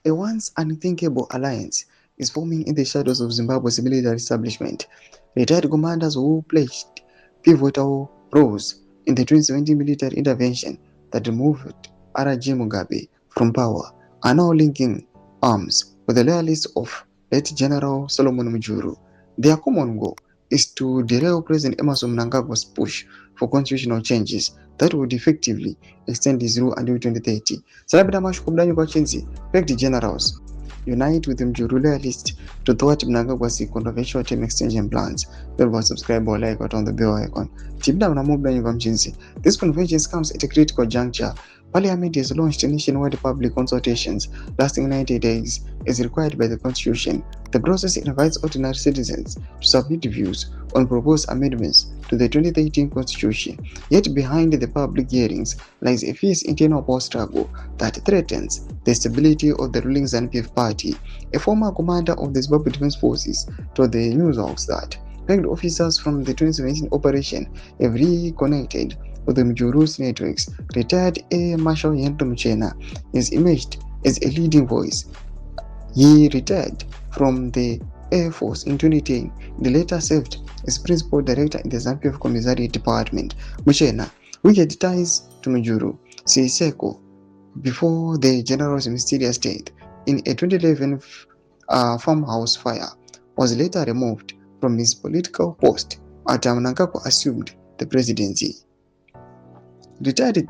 A once unthinkable alliance is forming in the shadows of Zimbabwe's military establishment. Retired commanders who pledged pivotal roles in the 2017 military intervention that removed RG Mugabe from power are now linking arms with the loyalists of late General Solomon Mujuru. Their common goal is to derail President Emerson Mnangagwa's push for constitutional changes that would effectively extend his rule until 2030. Sarabida mashukubdanyi kwa chinzi, pact generals unite with Mjuru loyalists to thwart Mnangagwa's controversial term extension plans. Don't forget to subscribe or like or turn the bell icon. Chibda mnamubdanyi kwa mchinzi. This convention comes at a critical juncture. Parliament has launched nationwide public consultations lasting 90 days as required by the Constitution. The process invites ordinary citizens to submit views on proposed amendments to the 2013 Constitution. Yet behind the public hearings lies a fierce internal power struggle that threatens the stability of the ruling ZANU-PF party. A former commander of the Zimbabwe Defense Forces told the newshawks that ranked officers from the 2017 operation have reconnected with the Mjuru's networks. Retired Air Marshal Henry Muchena has emerged as a leading voice. He retired from the Air Force in 2010. The later served as principal director in the ZANU-PF Commissariat Department. Muchena, who had ties to Mjuru, says Seko before the general's mysterious death in a 2011 farmhouse fire, was later removed from his political post after Mnangagwa assumed the presidency. Retired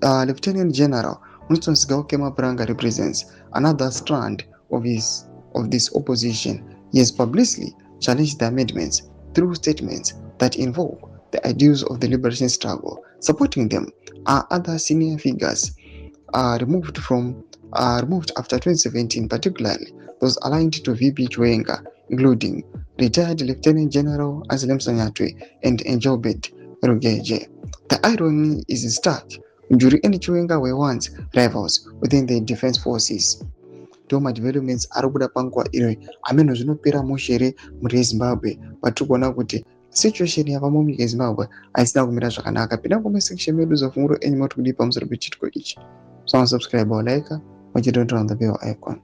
Lieutenant General Winston Sigaokema represents another strand of this opposition. He has publicly challenged the amendments through statements that invoke the ideals of the liberation struggle. Supporting them are other senior figures removed after 2017, particularly those aligned to VP Chwenga, including retired Lieutenant General Anselm Sanyatwe and Enjobet Rugeje. The irony is stark. Mjuri and Chwenga were once rivals within the defense forces. Toma developments arikuda panguva iro ameno zvinopera mushere muri Zimbabwe patirikuona kuti situation yavamo munyika yeZimbabwe haisina kumira zvakanaka. Pinda musection medu zofunguro enyu moti kudii pamusoro pechitiko ichi. Subscribe or like, muchitonda on the bell icon.